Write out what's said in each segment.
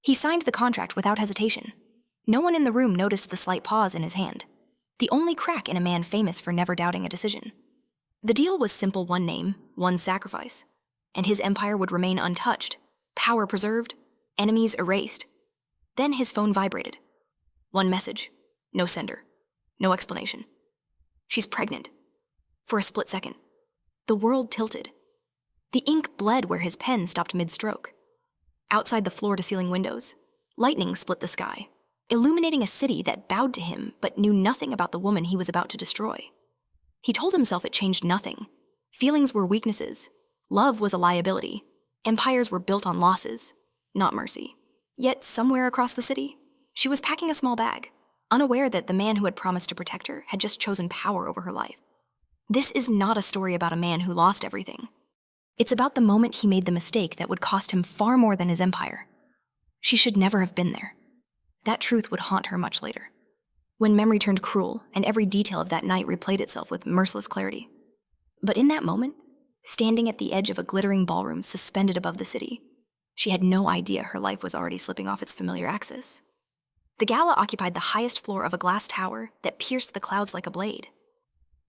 He signed the contract without hesitation. No one in the room noticed the slight pause in his hand, the only crack in a man famous for never doubting a decision. The deal was simple: one name, one sacrifice, and his empire would remain untouched, power preserved, enemies erased. Then his phone vibrated. One message, no sender, no explanation. She's pregnant. For a split second, the world tilted. The ink bled where his pen stopped mid-stroke. Outside the floor-to-ceiling windows, lightning split the sky, illuminating a city that bowed to him but knew nothing about the woman he was about to destroy. He told himself it changed nothing. Feelings were weaknesses. Love was a liability. Empires were built on losses, not mercy. Yet somewhere across the city, she was packing a small bag, unaware that the man who had promised to protect her had just chosen power over her life. This is not a story about a man who lost everything. It's about the moment he made the mistake that would cost him far more than his empire. She should never have been there. That truth would haunt her much later, when memory turned cruel and every detail of that night replayed itself with merciless clarity. But in that moment, standing at the edge of a glittering ballroom suspended above the city, she had no idea her life was already slipping off its familiar axis. The gala occupied the highest floor of a glass tower that pierced the clouds like a blade.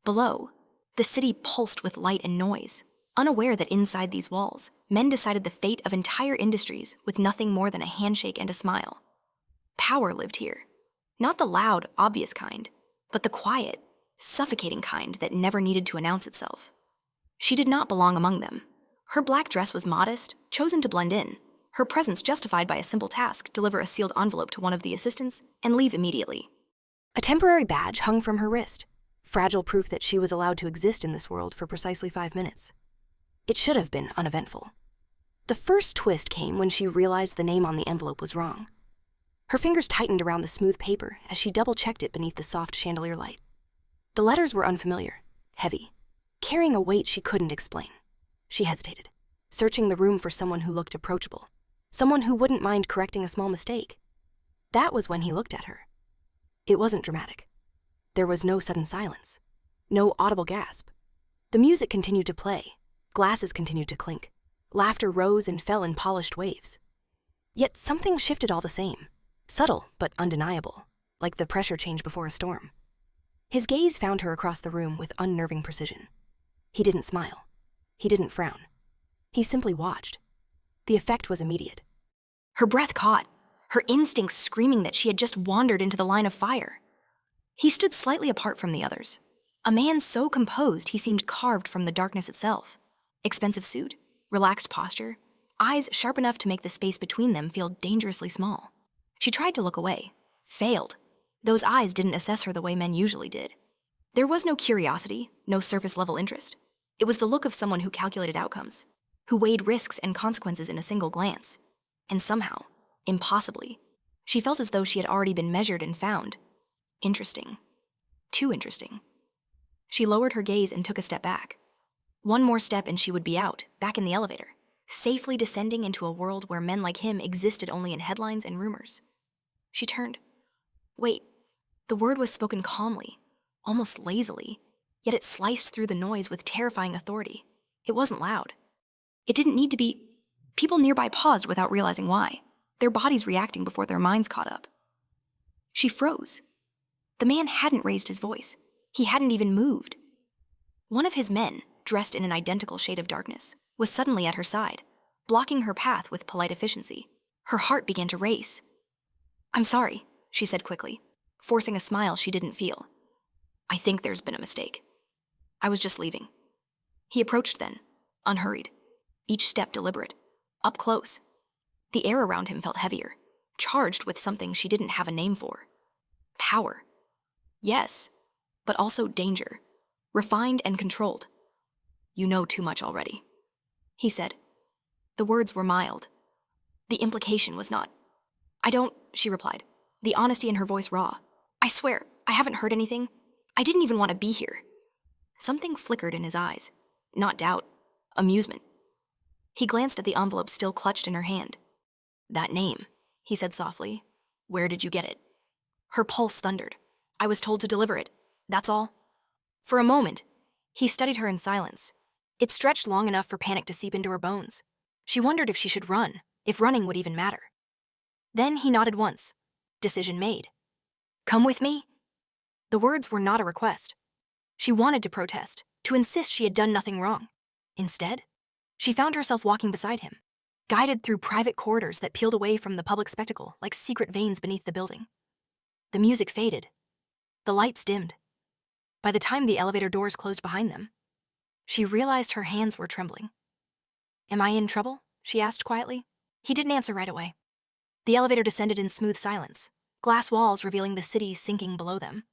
Below, the city pulsed with light and noise, unaware that inside these walls, men decided the fate of entire industries with nothing more than a handshake and a smile. Power lived here. Not the loud, obvious kind, but the quiet, suffocating kind that never needed to announce itself. She did not belong among them. Her black dress was modest, chosen to blend in, her presence justified by a simple task: deliver a sealed envelope to one of the assistants and leave immediately. A temporary badge hung from her wrist, fragile proof that she was allowed to exist in this world for precisely 5 minutes. It should have been uneventful. The first twist came when she realized the name on the envelope was wrong. Her fingers tightened around the smooth paper as she double-checked it beneath the soft chandelier light. The letters were unfamiliar, heavy, carrying a weight she couldn't explain. She hesitated, searching the room for someone who looked approachable, someone who wouldn't mind correcting a small mistake. That was when he looked at her. It wasn't dramatic. There was no sudden silence, no audible gasp. The music continued to play, glasses continued to clink, laughter rose and fell in polished waves. Yet something shifted all the same, subtle but undeniable, like the pressure change before a storm. His gaze found her across the room with unnerving precision. He didn't smile. He didn't frown. He simply watched. The effect was immediate. Her breath caught, her instincts screaming that she had just wandered into the line of fire. He stood slightly apart from the others, a man so composed he seemed carved from the darkness itself. Expensive suit, relaxed posture, eyes sharp enough to make the space between them feel dangerously small. She tried to look away, failed. Those eyes didn't assess her the way men usually did. There was no curiosity, no surface-level interest. It was the look of someone who calculated outcomes, who weighed risks and consequences in a single glance. And somehow, impossibly, she felt as though she had already been measured and found. Interesting. Too interesting. She lowered her gaze and took a step back. One more step and she would be out, back in the elevator, safely descending into a world where men like him existed only in headlines and rumors. She turned. Wait. The word was spoken calmly, almost lazily, yet it sliced through the noise with terrifying authority. It wasn't loud. It didn't need to be. People nearby paused without realizing why, their bodies reacting before their minds caught up. She froze. The man hadn't raised his voice. He hadn't even moved. One of his men, dressed in an identical shade of darkness, was suddenly at her side, blocking her path with polite efficiency. Her heart began to race. "I'm sorry," she said quickly, forcing a smile she didn't feel. "I think there's been a mistake. I was just leaving." He approached then, unhurried, each step deliberate, up close. The air around him felt heavier, charged with something she didn't have a name for. Power. Yes, but also danger, refined and controlled. "You know too much already," he said. The words were mild. The implication was not. "I don't," she replied, the honesty in her voice raw. "I swear, I haven't heard anything. I didn't even want to be here." Something flickered in his eyes. Not doubt, amusement. He glanced at the envelope still clutched in her hand. "That name," he said softly. "Where did you get it?" Her pulse thundered. "I was told to deliver it. That's all." For a moment, he studied her in silence. It stretched long enough for panic to seep into her bones. She wondered if she should run, if running would even matter. Then he nodded once. Decision made. Come with me? The words were not a request. She wanted to protest, to insist she had done nothing wrong. Instead, she found herself walking beside him, guided through private corridors that peeled away from the public spectacle like secret veins beneath the building. The music faded. The lights dimmed. By the time the elevator doors closed behind them, she realized her hands were trembling. Am I in trouble? She asked quietly. He didn't answer right away. The elevator descended in smooth silence, glass walls revealing the city sinking below them.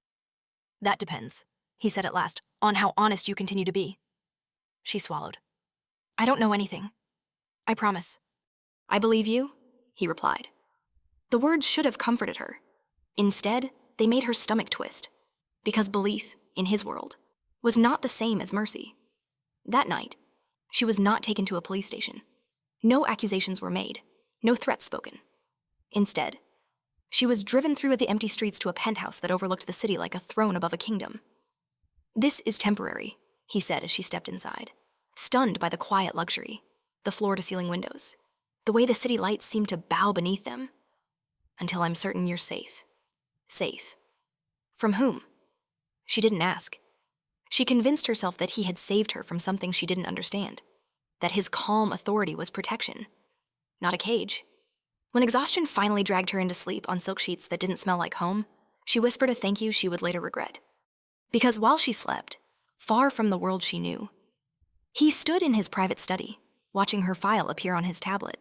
That depends, he said at last, on how honest you continue to be. She swallowed. I don't know anything. I promise. I believe you, he replied. The words should have comforted her. Instead, they made her stomach twist, because belief, in his world, was not the same as mercy. That night, she was not taken to a police station. No accusations were made, no threats spoken. Instead, she was driven through the empty streets to a penthouse that overlooked the city like a throne above a kingdom. This is temporary, he said as she stepped inside, stunned by the quiet luxury, the floor-to-ceiling windows, the way the city lights seemed to bow beneath them. Until I'm certain you're safe. Safe. From whom? She didn't ask. She convinced herself that he had saved her from something she didn't understand, that his calm authority was protection, not a cage. When exhaustion finally dragged her into sleep on silk sheets that didn't smell like home, she whispered a thank you she would later regret. Because while she slept, far from the world she knew, he stood in his private study, watching her file appear on his tablet.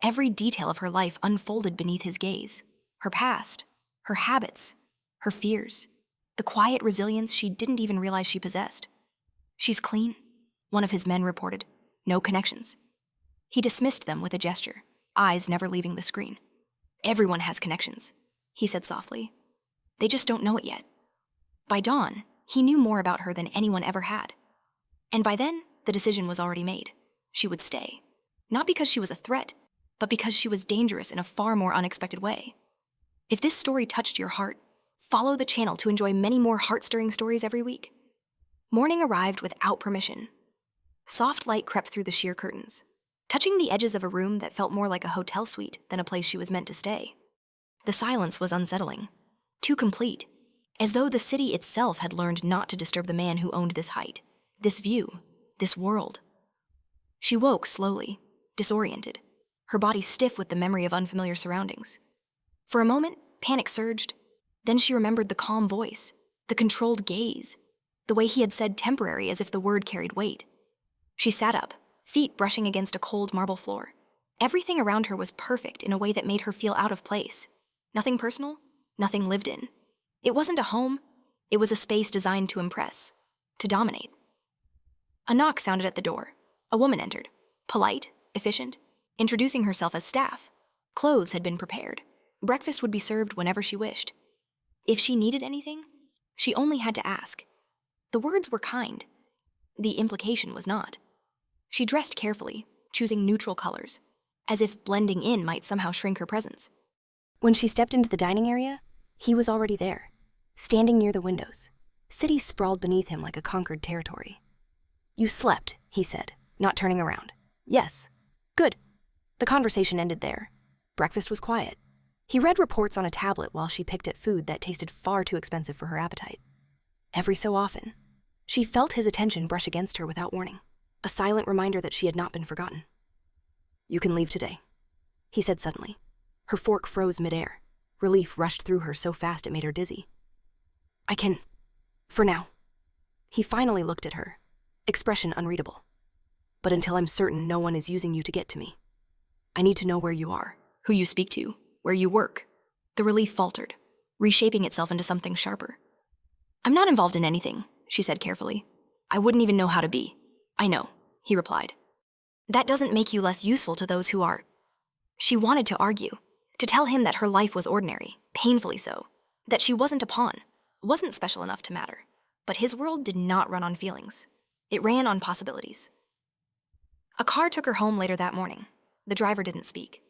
Every detail of her life unfolded beneath his gaze. Her past, her habits, her fears, the quiet resilience she didn't even realize she possessed. She's clean, one of his men reported. No connections. He dismissed them with a gesture, eyes never leaving the screen. Everyone has connections, he said softly. They just don't know it yet. By dawn, he knew more about her than anyone ever had. And by then, the decision was already made. She would stay. Not because she was a threat, but because she was dangerous in a far more unexpected way. If this story touched your heart, follow the channel to enjoy many more heart-stirring stories every week. Morning arrived without permission. Soft light crept through the sheer curtains, touching the edges of a room that felt more like a hotel suite than a place she was meant to stay. The silence was unsettling, too complete, as though the city itself had learned not to disturb the man who owned this height, this view, this world. She woke slowly, disoriented, her body stiff with the memory of unfamiliar surroundings. For a moment, panic surged. Then she remembered the calm voice, the controlled gaze, the way he had said temporary as if the word carried weight. She sat up, feet brushing against a cold marble floor. Everything around her was perfect in a way that made her feel out of place. Nothing personal, nothing lived in. It wasn't a home, it was a space designed to impress, to dominate. A knock sounded at the door. A woman entered, polite, efficient, introducing herself as staff. Clothes had been prepared. Breakfast would be served whenever she wished. If she needed anything, she only had to ask. The words were kind. The implication was not. She dressed carefully, choosing neutral colors, as if blending in might somehow shrink her presence. When she stepped into the dining area, he was already there, standing near the windows. City sprawled beneath him like a conquered territory. You slept, he said, not turning around. Yes. Good. The conversation ended there. Breakfast was quiet. He read reports on a tablet while she picked at food that tasted far too expensive for her appetite. Every so often, she felt his attention brush against her without warning, a silent reminder that she had not been forgotten. You can leave today, he said suddenly. Her fork froze midair. Relief rushed through her so fast it made her dizzy. I can, for now. He finally looked at her, expression unreadable. But until I'm certain no one is using you to get to me, I need to know where you are, who you speak to, where you work. The relief faltered, reshaping itself into something sharper. I'm not involved in anything, she said carefully. I wouldn't even know how to be. I know, he replied. That doesn't make you less useful to those who are. She wanted to argue, to tell him that her life was ordinary, painfully so, that she wasn't a pawn, wasn't special enough to matter. But his world did not run on feelings. It ran on possibilities. A car took her home later that morning. The driver didn't speak.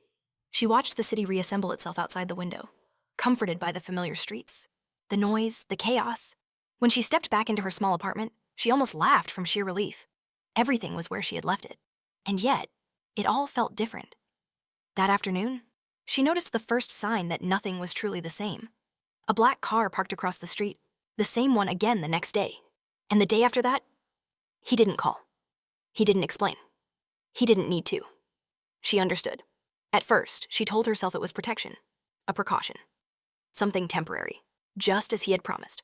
She watched the city reassemble itself outside the window, comforted by the familiar streets, the noise, the chaos. When she stepped back into her small apartment, she almost laughed from sheer relief. Everything was where she had left it. And yet, it all felt different. That afternoon, She noticed the first sign that nothing was truly the same. A black car parked across the street, the same one again the next day. And the day after that, he didn't call. He didn't explain. He didn't need to. She understood. At first, she told herself it was protection, a precaution, something temporary, just as he had promised.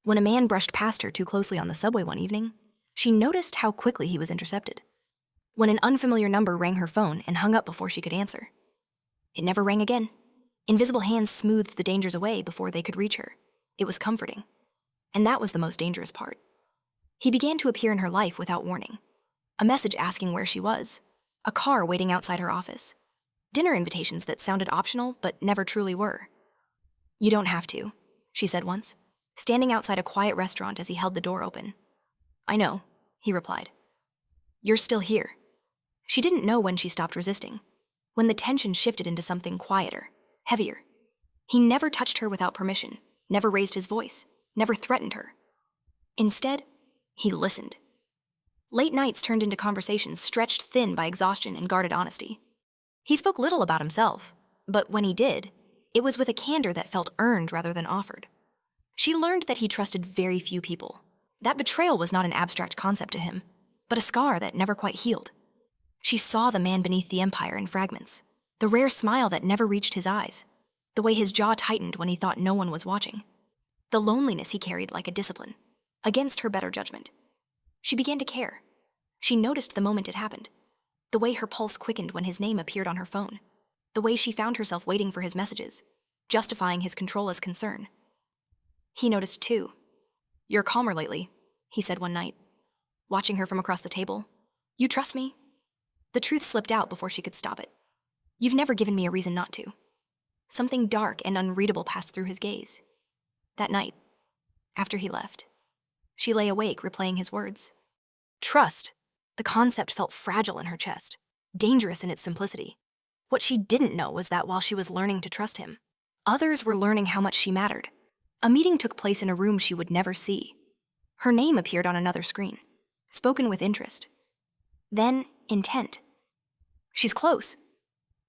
When a man brushed past her too closely on the subway one evening, she noticed how quickly he was intercepted. When an unfamiliar number rang her phone and hung up before she could answer. It never rang again. Invisible hands smoothed the dangers away before they could reach her. It was comforting. And that was the most dangerous part. He began to appear in her life without warning. A message asking where she was. A car waiting outside her office. Dinner invitations that sounded optional but never truly were. "You don't have to," she said once, standing outside a quiet restaurant as he held the door open. "I know," he replied. "You're still here." She didn't know when she stopped resisting, when the tension shifted into something quieter, heavier. He never touched her without permission, never raised his voice, never threatened her. Instead, he listened. Late nights turned into conversations stretched thin by exhaustion and guarded honesty. He spoke little about himself, but when he did, it was with a candor that felt earned rather than offered. She learned that he trusted very few people. That betrayal was not an abstract concept to him, but a scar that never quite healed. She saw the man beneath the empire in fragments, the rare smile that never reached his eyes, the way his jaw tightened when he thought no one was watching, the loneliness he carried like a discipline, against her better judgment. She began to care. She noticed the moment it happened, the way her pulse quickened when his name appeared on her phone, the way she found herself waiting for his messages, justifying his control as concern. He noticed too. "You're calmer lately," he said one night, watching her from across the table. "You trust me?" The truth slipped out before she could stop it. "You've never given me a reason not to." Something dark and unreadable passed through his gaze. That night, after he left, she lay awake replaying his words. Trust. The concept felt fragile in her chest, dangerous in its simplicity. What she didn't know was that while she was learning to trust him, others were learning how much she mattered. A meeting took place in a room she would never see. Her name appeared on another screen, spoken with interest. Then, intent. "She's close,"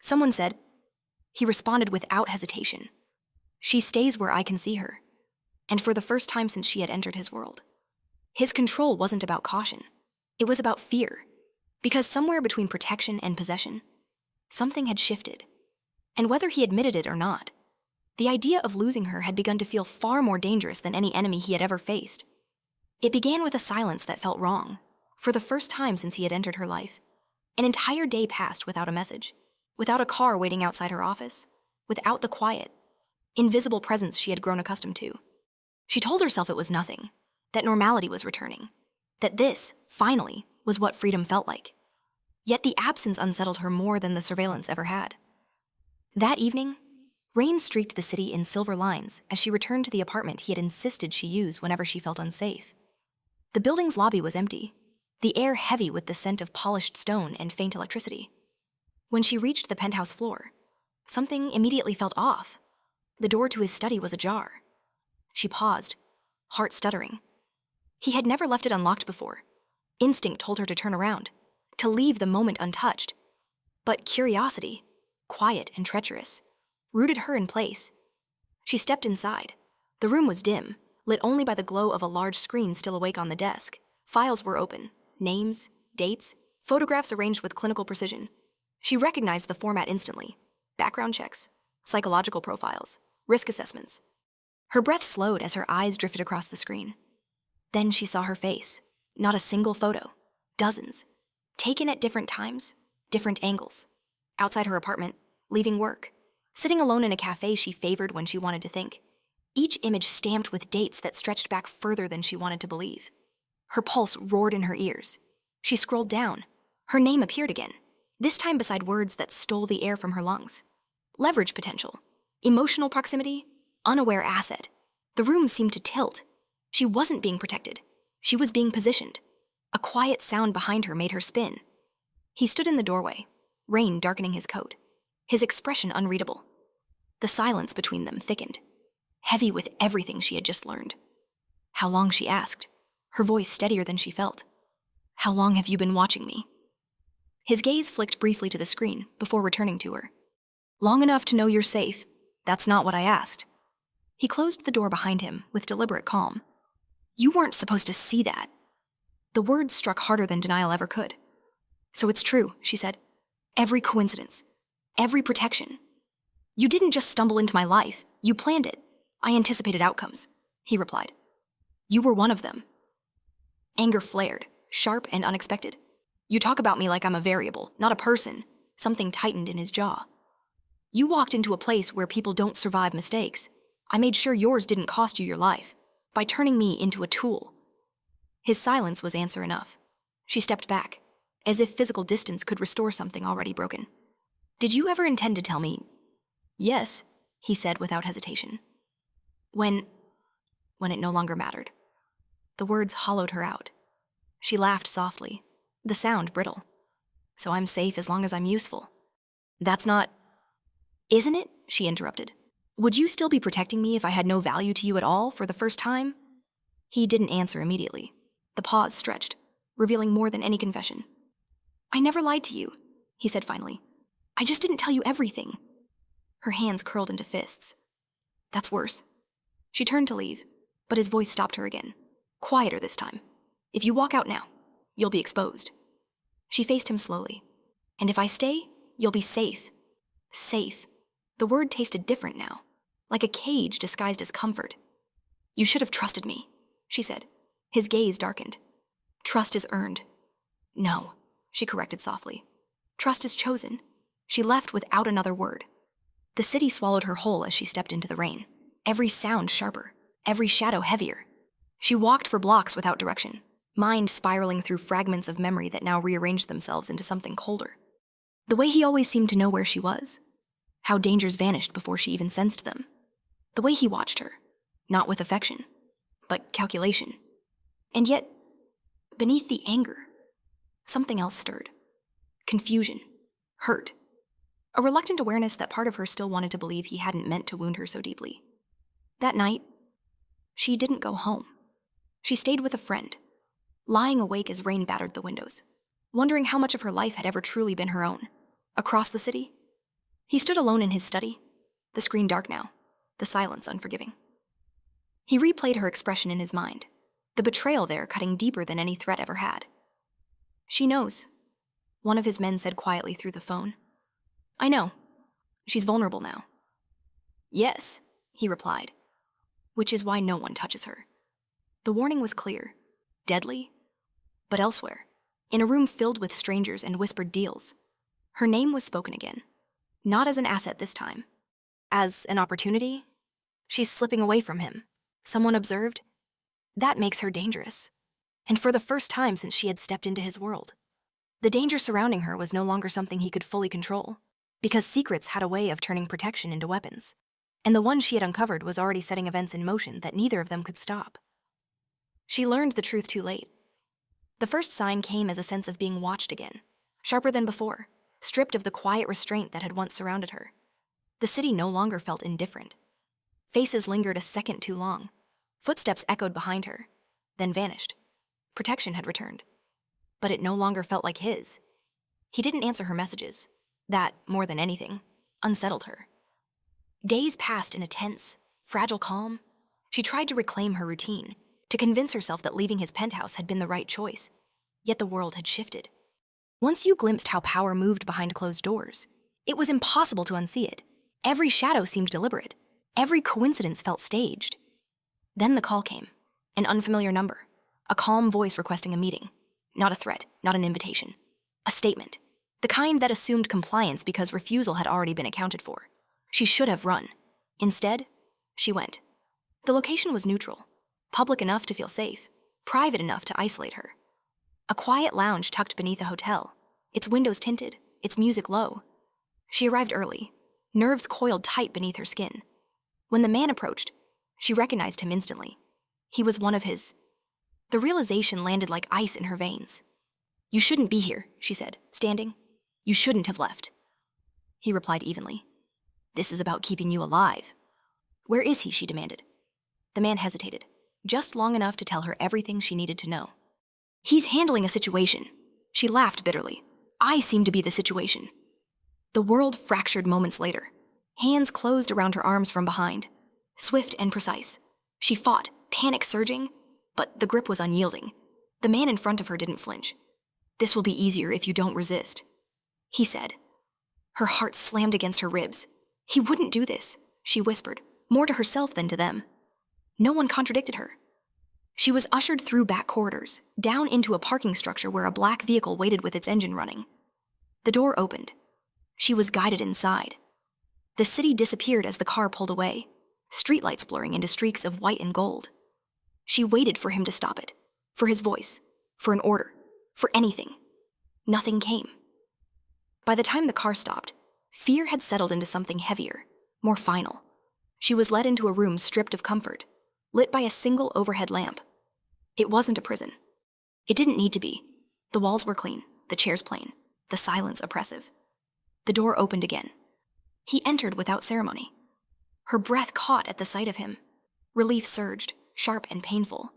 someone said. He responded without hesitation. "She stays where I can see her." And for the first time since she had entered his world. His control wasn't about caution. It was about fear. Because somewhere between protection and possession, something had shifted. And whether he admitted it or not, the idea of losing her had begun to feel far more dangerous than any enemy he had ever faced. It began with a silence that felt wrong, for the first time since he had entered her life. An entire day passed without a message, without a car waiting outside her office, without the quiet, invisible presence she had grown accustomed to. She told herself it was nothing, that normality was returning, that this, finally, was what freedom felt like. Yet the absence unsettled her more than the surveillance ever had. That evening, rain streaked the city in silver lines as she returned to the apartment he had insisted she use whenever she felt unsafe. The building's lobby was empty, the air heavy with the scent of polished stone and faint electricity. When she reached the penthouse floor, something immediately felt off. The door to his study was ajar. She paused, heart stuttering. He had never left it unlocked before. Instinct told her to turn around, to leave the moment untouched. But curiosity, quiet and treacherous, rooted her in place. She stepped inside. The room was dim, lit only by the glow of a large screen still awake on the desk. Files were open, names, dates, photographs arranged with clinical precision. She recognized the format instantly. Background checks, psychological profiles, risk assessments. Her breath slowed as her eyes drifted across the screen. Then she saw her face. Not a single photo. Dozens. Taken at different times, different angles. Outside her apartment, leaving work. Sitting alone in a cafe she favored when she wanted to think. Each image stamped with dates that stretched back further than she wanted to believe. Her pulse roared in her ears. She scrolled down. Her name appeared again, this time beside words that stole the air from her lungs. Leverage potential. Emotional proximity. Unaware asset. The room seemed to tilt. She wasn't being protected. She was being positioned. A quiet sound behind her made her spin. He stood in the doorway, rain darkening his coat, his expression unreadable. The silence between them thickened, heavy with everything she had just learned. "How long?" she asked, her voice steadier than she felt. "How long have you been watching me?" His gaze flicked briefly to the screen before returning to her. Long enough to know you're safe. That's not what I asked. He closed the door behind him with deliberate calm. You weren't supposed to see that. The words struck harder than denial ever could. So it's true, she said. Every coincidence. Every protection. You didn't just stumble into my life. You planned it. I anticipated outcomes, he replied. You were one of them. Anger flared, sharp and unexpected. You talk about me like I'm a variable, not a person. Something tightened in his jaw. You walked into a place where people don't survive mistakes. I made sure yours didn't cost you your life, by turning me into a tool. His silence was answer enough. She stepped back, as if physical distance could restore something already broken. Did you ever intend to tell me? Yes, he said without hesitation. When it no longer mattered. The words hollowed her out. She laughed softly, the sound brittle. So I'm safe as long as I'm useful. That's not... Isn't it? She interrupted. Would you still be protecting me if I had no value to you at all for the first time? He didn't answer immediately. The pause stretched, revealing more than any confession. I never lied to you, he said finally. I just didn't tell you everything. Her hands curled into fists. That's worse. She turned to leave, but his voice stopped her again. Quieter this time. If you walk out now, you'll be exposed. She faced him slowly. And if I stay, you'll be safe. Safe. The word tasted different now, like a cage disguised as comfort. You should have trusted me, she said. His gaze darkened. Trust is earned. No, she corrected softly. Trust is chosen. She left without another word. The city swallowed her whole as she stepped into the rain. Every sound sharper, every shadow heavier. She walked for blocks without direction, mind spiraling through fragments of memory that now rearranged themselves into something colder. The way he always seemed to know where she was. How dangers vanished before she even sensed them. The way he watched her, not with affection, but calculation. And yet, beneath the anger, something else stirred. Confusion, hurt, a reluctant awareness that part of her still wanted to believe he hadn't meant to wound her so deeply. That night, she didn't go home. She stayed with a friend, lying awake as rain battered the windows, wondering how much of her life had ever truly been her own. Across the city, he stood alone in his study, the screen dark now, the silence unforgiving. He replayed her expression in his mind, the betrayal there cutting deeper than any threat ever had. She knows, one of his men said quietly through the phone. I know. She's vulnerable now. Yes, he replied, which is why no one touches her. The warning was clear, deadly, but elsewhere, in a room filled with strangers and whispered deals, her name was spoken again. Not as an asset this time. As an opportunity? She's slipping away from him. Someone observed? That makes her dangerous. And for the first time since she had stepped into his world. The danger surrounding her was no longer something he could fully control, because secrets had a way of turning protection into weapons. And the one she had uncovered was already setting events in motion that neither of them could stop. She learned the truth too late. The first sign came as a sense of being watched again, sharper than before, stripped of the quiet restraint that had once surrounded her. The city no longer felt indifferent. Faces lingered a second too long. Footsteps echoed behind her, then vanished. Protection had returned. But it no longer felt like his. He didn't answer her messages. That, more than anything, unsettled her. Days passed in a tense, fragile calm. She tried to reclaim her routine, to convince herself that leaving his penthouse had been the right choice. Yet the world had shifted. Once you glimpsed how power moved behind closed doors, it was impossible to unsee it. Every shadow seemed deliberate. Every coincidence felt staged. Then the call came. An unfamiliar number. A calm voice requesting a meeting. Not a threat, not an invitation. A statement. The kind that assumed compliance because refusal had already been accounted for. She should have run. Instead, she went. The location was neutral. Public enough to feel safe. Private enough to isolate her. A quiet lounge tucked beneath a hotel. Its windows tinted, its music low. She arrived early. Nerves coiled tight beneath her skin. When the man approached, she recognized him instantly. He was one of his. The realization landed like ice in her veins. You shouldn't be here, she said, standing. You shouldn't have left. He replied evenly. This is about keeping you alive. Where is he, she demanded. The man hesitated, just long enough to tell her everything she needed to know. He's handling a situation. She laughed bitterly. I seem to be the situation. The world fractured moments later. Hands closed around her arms from behind. Swift and precise. She fought, panic surging, but the grip was unyielding. The man in front of her didn't flinch. "This will be easier if you don't resist," he said. Her heart slammed against her ribs. He wouldn't do this, she whispered, more to herself than to them. No one contradicted her. She was ushered through back corridors, down into a parking structure where a black vehicle waited with its engine running. The door opened. She was guided inside. The city disappeared as the car pulled away, streetlights blurring into streaks of white and gold. She waited for him to stop it, for his voice, for an order, for anything. Nothing came. By the time the car stopped, fear had settled into something heavier, more final. She was led into a room stripped of comfort, lit by a single overhead lamp. It wasn't a prison. It didn't need to be. The walls were clean, the chairs plain, the silence oppressive. The door opened again. He entered without ceremony. Her breath caught at the sight of him. Relief surged, sharp and painful.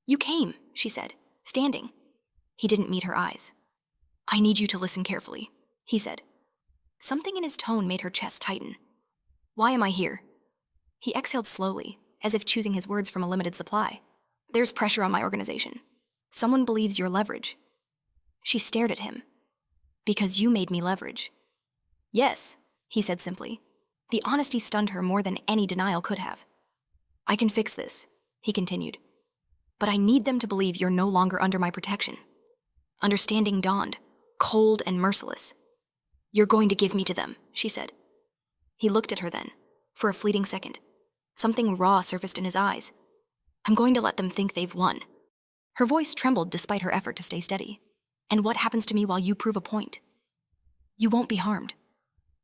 "You came," she said, standing. He didn't meet her eyes. "I need you to listen carefully," he said. Something in his tone made her chest tighten. "Why am I here?" He exhaled slowly, as if choosing his words from a limited supply. "There's pressure on my organization. Someone believes you're leverage." She stared at him. "Because you made me leverage." "Yes," he said simply. The honesty stunned her more than any denial could have. "I can fix this," he continued. "But I need them to believe you're no longer under my protection." Understanding dawned, cold and merciless. "You're going to give me to them," she said. He looked at her then, for a fleeting second. Something raw surfaced in his eyes. "I'm going to let them think they've won." Her voice trembled despite her effort to stay steady. "And what happens to me while you prove a point?" "You won't be harmed."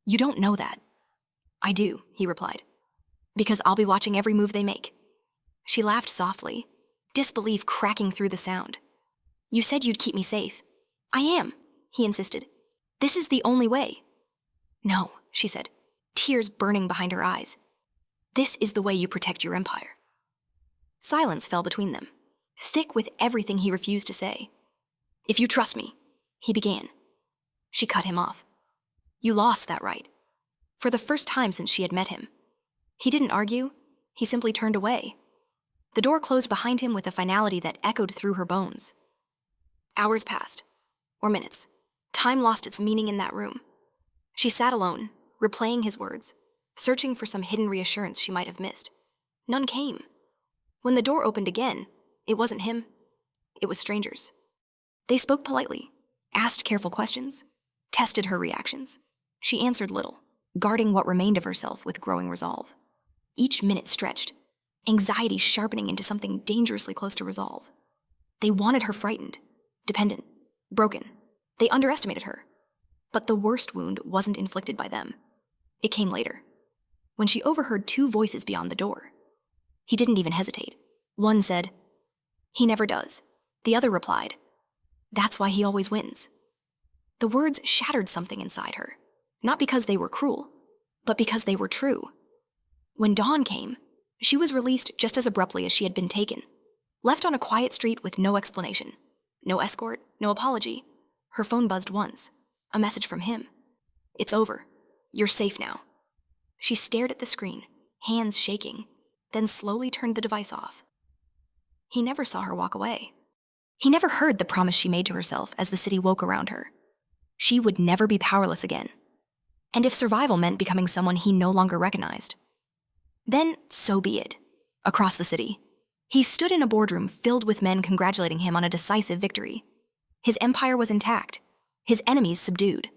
"You don't know that." "I do," he replied. "Because I'll be watching every move they make." She laughed softly, disbelief cracking through the sound. "You said you'd keep me safe." "I am," he insisted. "This is the only way." "No," she said, tears burning behind her eyes. "This is the way you protect your empire." Silence fell between them, thick with everything he refused to say. "If you trust me," he began. She cut him off. "You lost that right." For the first time since she had met him. He didn't argue, he simply turned away. The door closed behind him with a finality that echoed through her bones. Hours passed, or minutes. Time lost its meaning in that room. She sat alone, replaying his words, searching for some hidden reassurance she might have missed. None came. When the door opened again, it wasn't him. It was strangers. They spoke politely, asked careful questions, tested her reactions. She answered little, guarding what remained of herself with growing resolve. Each minute stretched, anxiety sharpening into something dangerously close to resolve. They wanted her frightened, dependent, broken. They underestimated her. But the worst wound wasn't inflicted by them. It came later, when she overheard two voices beyond the door. He didn't even hesitate. One said, "He never does." The other replied, "That's why he always wins." The words shattered something inside her, not because they were cruel, but because they were true. When dawn came, she was released just as abruptly as she had been taken, left on a quiet street with no explanation, no escort, no apology. Her phone buzzed once, a message from him. "It's over. You're safe now." She stared at the screen, hands shaking, then slowly turned the device off. He never saw her walk away. He never heard the promise she made to herself as the city woke around her. She would never be powerless again. And if survival meant becoming someone he no longer recognized, then so be it. Across the city, he stood in a boardroom filled with men congratulating him on a decisive victory. His empire was intact, his enemies subdued.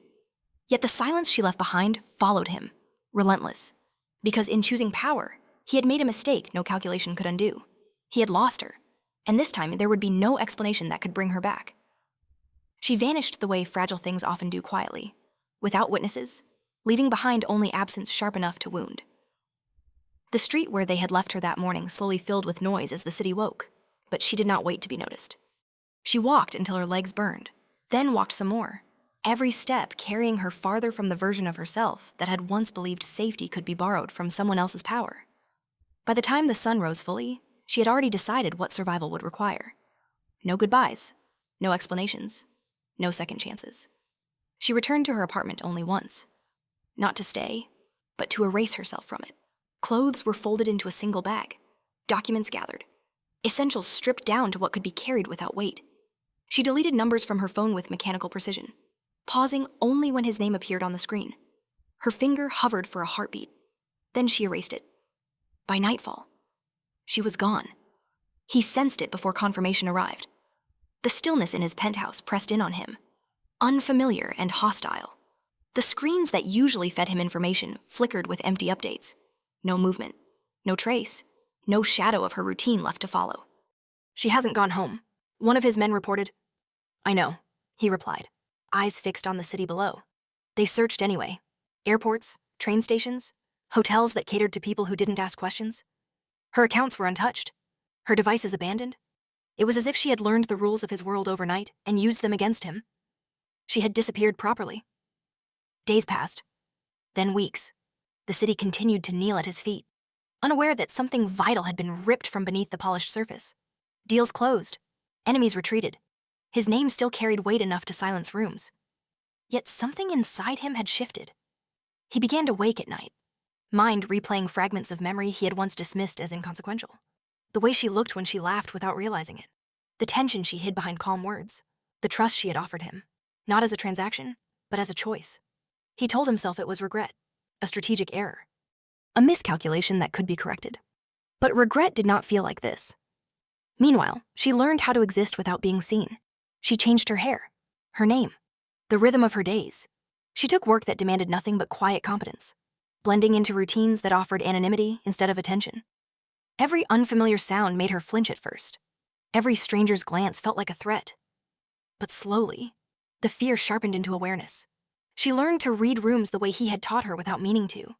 Yet the silence she left behind followed him, relentless. Because in choosing power, he had made a mistake no calculation could undo. He had lost her, and this time there would be no explanation that could bring her back. She vanished the way fragile things often do quietly, without witnesses, leaving behind only absence sharp enough to wound. The street where they had left her that morning slowly filled with noise as the city woke, but she did not wait to be noticed. She walked until her legs burned, then walked some more, every step carrying her farther from the version of herself that had once believed safety could be borrowed from someone else's power. By the time the sun rose fully, she had already decided what survival would require. No goodbyes, no explanations, no second chances. She returned to her apartment only once, not to stay, but to erase herself from it. Clothes were folded into a single bag, documents gathered, essentials stripped down to what could be carried without weight. She deleted numbers from her phone with mechanical precision, pausing only when his name appeared on the screen. Her finger hovered for a heartbeat. Then she erased it. By nightfall, she was gone. He sensed it before confirmation arrived. The stillness in his penthouse pressed in on him, unfamiliar and hostile. The screens that usually fed him information flickered with empty updates. No movement, no trace, no shadow of her routine left to follow. "She hasn't gone home," one of his men reported. "I know," he replied, eyes fixed on the city below. They searched anyway. Airports, train stations, hotels that catered to people who didn't ask questions. Her accounts were untouched, her devices abandoned. It was as if she had learned the rules of his world overnight and used them against him. She had disappeared properly. Days passed, then weeks. The city continued to kneel at his feet, unaware that something vital had been ripped from beneath the polished surface. Deals closed, enemies retreated. His name still carried weight enough to silence rooms. Yet something inside him had shifted. He began to wake at night, mind replaying fragments of memory he had once dismissed as inconsequential. The way she looked when she laughed without realizing it. The tension she hid behind calm words. The trust she had offered him, not as a transaction, but as a choice. He told himself it was regret, a strategic error, a miscalculation that could be corrected. But regret did not feel like this. Meanwhile, she learned how to exist without being seen. She changed her hair, her name, the rhythm of her days. She took work that demanded nothing but quiet competence, blending into routines that offered anonymity instead of attention. Every unfamiliar sound made her flinch at first. Every stranger's glance felt like a threat. But slowly, the fear sharpened into awareness. She learned to read rooms the way he had taught her without meaning to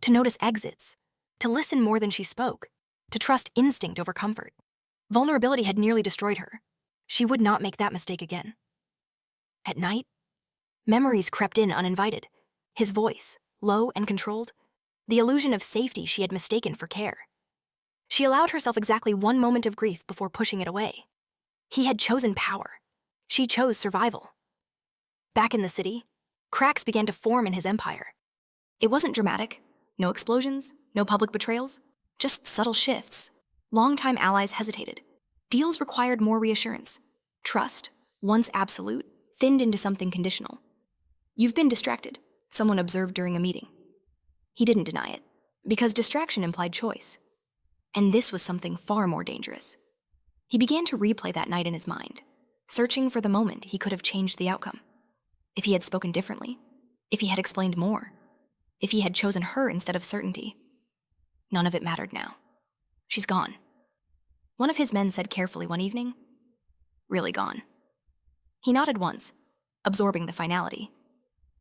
notice exits, to listen more than she spoke, to trust instinct over comfort. Vulnerability had nearly destroyed her. She would not make that mistake again. At night, memories crept in uninvited. His voice, low and controlled, the illusion of safety she had mistaken for care. She allowed herself exactly one moment of grief before pushing it away. He had chosen power. She chose survival. Back in the city, cracks began to form in his empire. It wasn't dramatic. No explosions, no public betrayals, just subtle shifts. Longtime allies hesitated. Deals required more reassurance. Trust, once absolute, thinned into something conditional. "You've been distracted," someone observed during a meeting. He didn't deny it, because distraction implied choice. And this was something far more dangerous. He began to replay that night in his mind, searching for the moment he could have changed the outcome. If he had spoken differently, if he had explained more, if he had chosen her instead of certainty. None of it mattered now. She's gone. One of his men said carefully one evening, "Really gone." He nodded once, absorbing the finality.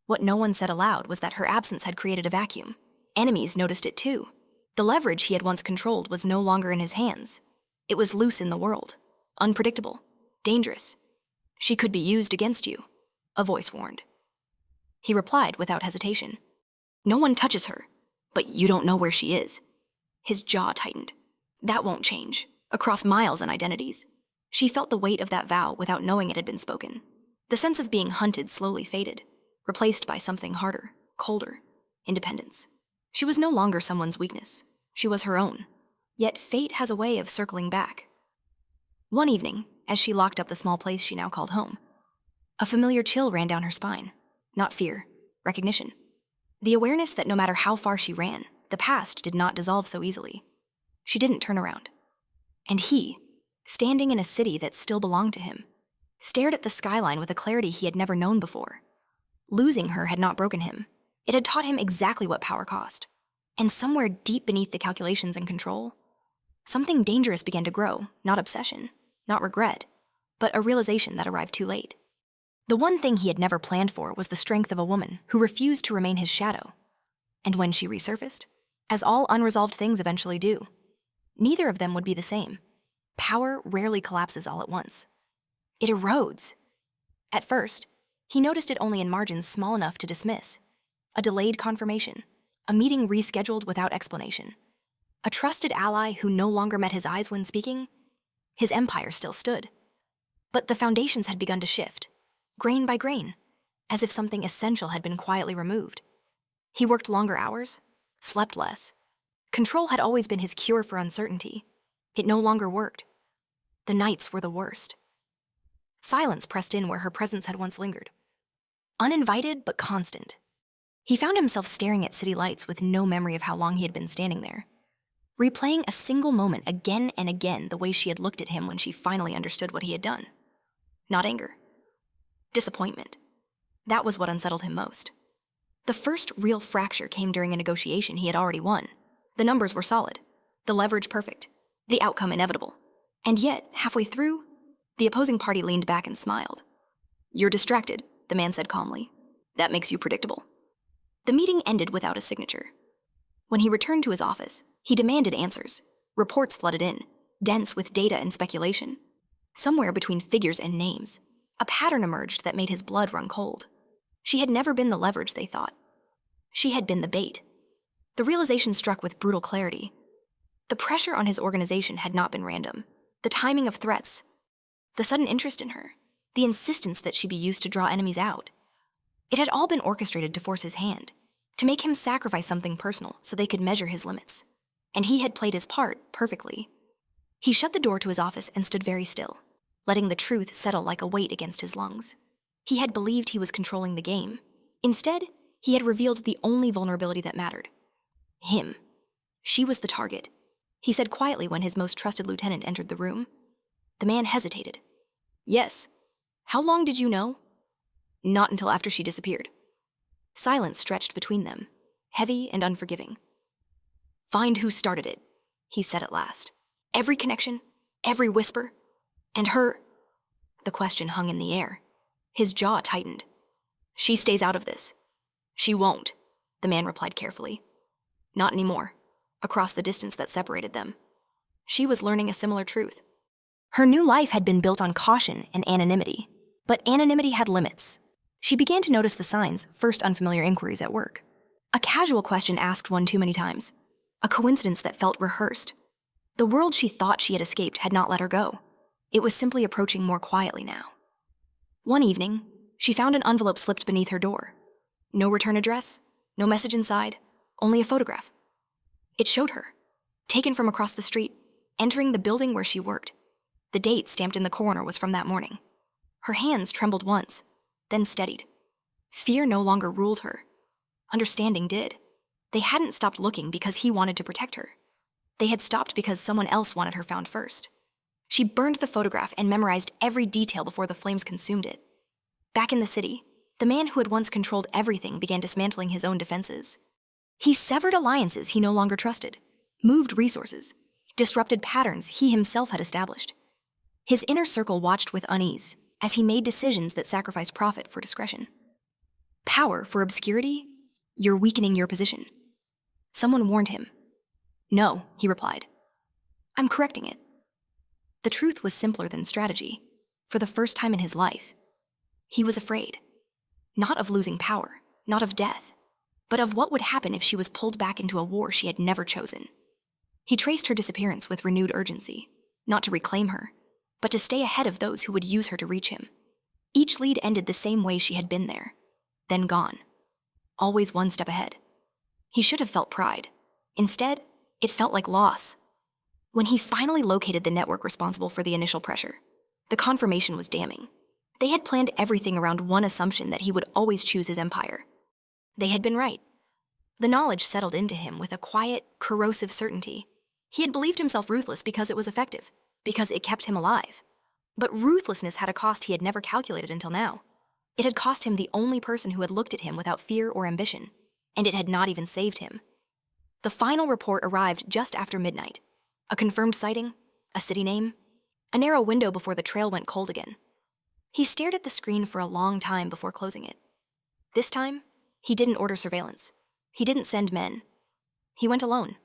What no one said aloud was that her absence had created a vacuum. Enemies noticed it too. The leverage he had once controlled was no longer in his hands. It was loose in the world, unpredictable, dangerous. "She could be used against you," a voice warned. He replied without hesitation, "No one touches her, but you don't know where she is." His jaw tightened. That won't change, across miles and identities. She felt the weight of that vow without knowing it had been spoken. The sense of being hunted slowly faded, replaced by something harder, colder, independence. She was no longer someone's weakness. She was her own. Yet fate has a way of circling back. One evening, as she locked up the small place she now called home, a familiar chill ran down her spine. Not fear, recognition. The awareness that no matter how far she ran, the past did not dissolve so easily. She didn't turn around. And he, standing in a city that still belonged to him, stared at the skyline with a clarity he had never known before. Losing her had not broken him. It had taught him exactly what power cost. And somewhere deep beneath the calculations and control, something dangerous began to grow, not obsession, not regret, but a realization that arrived too late. The one thing he had never planned for was the strength of a woman who refused to remain his shadow. And when she resurfaced, as all unresolved things eventually do, neither of them would be the same. Power rarely collapses all at once. It erodes. At first, he noticed it only in margins small enough to dismiss. A delayed confirmation, a meeting rescheduled without explanation, a trusted ally who no longer met his eyes when speaking. His empire still stood. But the foundations had begun to shift, grain by grain, as if something essential had been quietly removed. He worked longer hours, slept less. Control had always been his cure for uncertainty. It no longer worked. The nights were the worst. Silence pressed in where her presence had once lingered. Uninvited, but constant. He found himself staring at city lights with no memory of how long he had been standing there, replaying a single moment again and again the way she had looked at him when she finally understood what he had done. Not anger. Disappointment. That was what unsettled him most. The first real fracture came during a negotiation he had already won. The numbers were solid, the leverage perfect, the outcome inevitable. And yet, halfway through, the opposing party leaned back and smiled. "You're distracted," the man said calmly. "That makes you predictable." The meeting ended without a signature. When he returned to his office, he demanded answers. Reports flooded in, dense with data and speculation. Somewhere between figures and names, a pattern emerged that made his blood run cold. She had never been the leverage they thought. She had been the bait. The realization struck with brutal clarity. The pressure on his organization had not been random. The timing of threats, the sudden interest in her, the insistence that she be used to draw enemies out. It had all been orchestrated to force his hand, to make him sacrifice something personal so they could measure his limits. And he had played his part perfectly. He shut the door to his office and stood very still, letting the truth settle like a weight against his lungs. He had believed he was controlling the game. Instead, he had revealed the only vulnerability that mattered. Him. She was the target. He said quietly when his most trusted lieutenant entered the room. The man hesitated. "Yes. How long did you know?" "Not until after she disappeared." Silence stretched between them, heavy and unforgiving. "Find who started it," he said at last. "Every connection, every whisper, and her." The question hung in the air. His jaw tightened. "She stays out of this." "She won't," the man replied carefully. "Not anymore," across the distance that separated them. She was learning a similar truth. Her new life had been built on caution and anonymity, but anonymity had limits. She began to notice the signs, first unfamiliar inquiries at work. A casual question asked one too many times. A coincidence that felt rehearsed. The world she thought she had escaped had not let her go. It was simply approaching more quietly now. One evening, she found an envelope slipped beneath her door. No return address, no message inside, only a photograph. It showed her, taken from across the street, entering the building where she worked. The date stamped in the corner was from that morning. Her hands trembled once, then steadied. Fear no longer ruled her. Understanding did. They hadn't stopped looking because he wanted to protect her. They had stopped because someone else wanted her found first. She burned the photograph and memorized every detail before the flames consumed it. Back in the city, the man who had once controlled everything began dismantling his own defenses. He severed alliances he no longer trusted, moved resources, disrupted patterns he himself had established. His inner circle watched with unease as he made decisions that sacrificed profit for discretion. Power for obscurity? You're weakening your position. Someone warned him. "No," he replied. "I'm correcting it." The truth was simpler than strategy. For the first time in his life, he was afraid. Not of losing power, not of death, but of what would happen if she was pulled back into a war she had never chosen. He traced her disappearance with renewed urgency, not to reclaim her, but to stay ahead of those who would use her to reach him. Each lead ended the same way she had been there, then gone. Always one step ahead. He should have felt pride. Instead, it felt like loss. When he finally located the network responsible for the initial pressure, the confirmation was damning. They had planned everything around one assumption that he would always choose his empire. They had been right. The knowledge settled into him with a quiet, corrosive certainty. He had believed himself ruthless because it was effective, because it kept him alive. But ruthlessness had a cost he had never calculated until now. It had cost him the only person who had looked at him without fear or ambition, and it had not even saved him. The final report arrived just after midnight. A confirmed sighting, a city name, a narrow window before the trail went cold again. He stared at the screen for a long time before closing it. This time, he didn't order surveillance. He didn't send men. He went alone.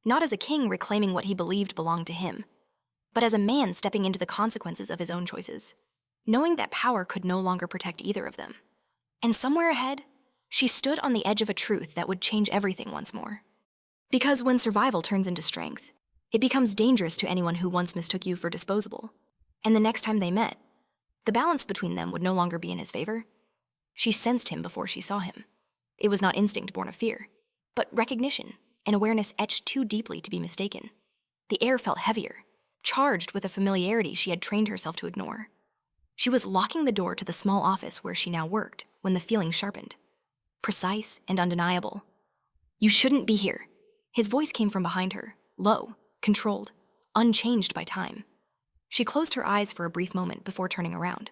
Not as a king reclaiming what he believed belonged to him, but as a man stepping into the consequences of his own choices, knowing that power could no longer protect either of them. And somewhere ahead, she stood on the edge of a truth that would change everything once more. Because when survival turns into strength, it becomes dangerous to anyone who once mistook you for disposable. And the next time they met, the balance between them would no longer be in his favor. She sensed him before she saw him. It was not instinct born of fear, but recognition, an awareness etched too deeply to be mistaken. The air felt heavier, charged with a familiarity she had trained herself to ignore. She was locking the door to the small office where she now worked when the feeling sharpened. Precise and undeniable. "You shouldn't be here." His voice came from behind her, low, controlled, unchanged by time. She closed her eyes for a brief moment before turning around.